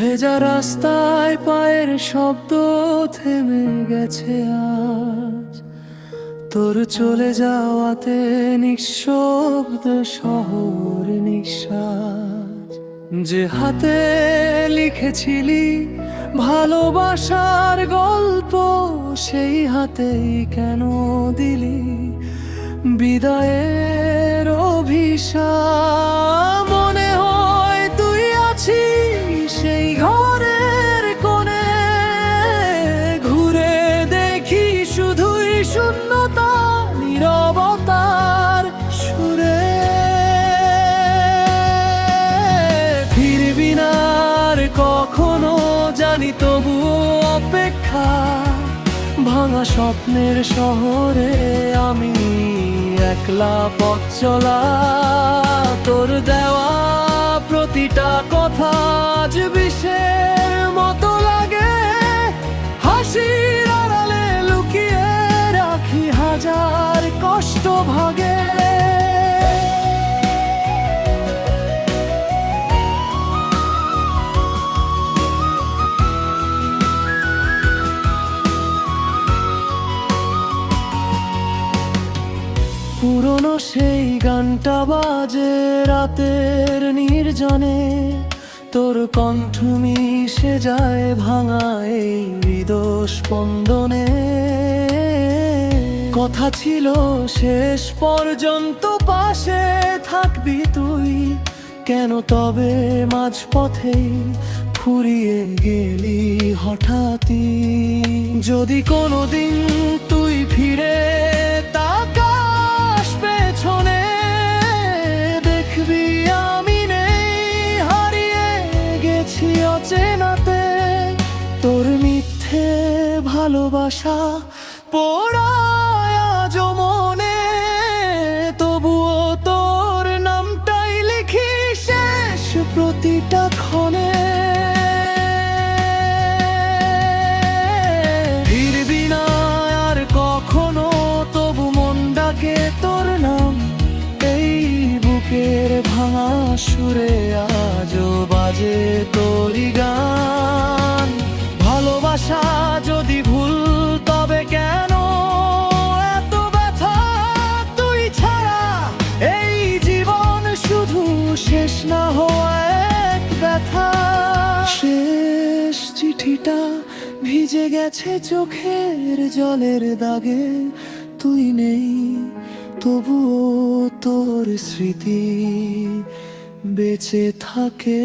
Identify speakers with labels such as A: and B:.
A: ভেজা রাস্তায় পায়ের শব্দ থেমে গেছে আজ, তোর চলে যাওয়াতে নিঃশব্দ শহর নিঃশ্বাস। যে হাতে লিখেছিলি ভালোবাসার গল্প, সেই হাতেই কেন দিলি বিদায়ের অভিশাপ? মনে হয় তুই আছিস সেই ঘরের কোণে, ঘুরে দেখি শুধুই শূন্যতা, নীরবতার সুরে। ফিরবি না আর কখনো জানি, তবু অপেক্ষা। ভাঙা স্বপ্নের শহরে আমি একলা পথ চলা, তোর দেওয়া প্রতিটা কথা আজ বিষের মতো লাগে। হাসির আড়ালে লুকিয়ে রাখি হাজার কষ্ট ভাগে। পুরনো সেই গানটা বাজে রাতের নির্জনে, তোর কণ্ঠ মিশে যায় ভাঙা এই হৃদয় স্পন্দনে। কথা ছিল শেষ পর্যন্ত পাশে থাকবি তুই, কেন তবে মাঝপথেই ফুরিয়ে গেলি হঠাৎই? যদি কোনোদিন তুই ফিরে তাকাস পেছনে, দেখবি আমি নেই, হারিয়ে গেছি অচেনাতে। তোর মিথ্যে ভালোবাসা পোড়ায় আজও মনে, তবুও তোর নামটাই লিখি শেষ প্রতিটা ক্ষণে। ফিরবি না আর কখনো, তবু মন ডাকে তোর নাম। এই বুকের ভাঙা সুরে আজও বাজে তোরই গান। ভালোবাসা যদি ভুল, তবে কেন এত ব্যথা? তুই ছাড়া এই জীবন শুধু শেষ না হওয়া এক ব্যথা। শেষ চিঠিটা ভিজে গেছে চোখের জলের দাগে, তুই নেই তবুও তোর স্মৃতি বেঁচে থাকে।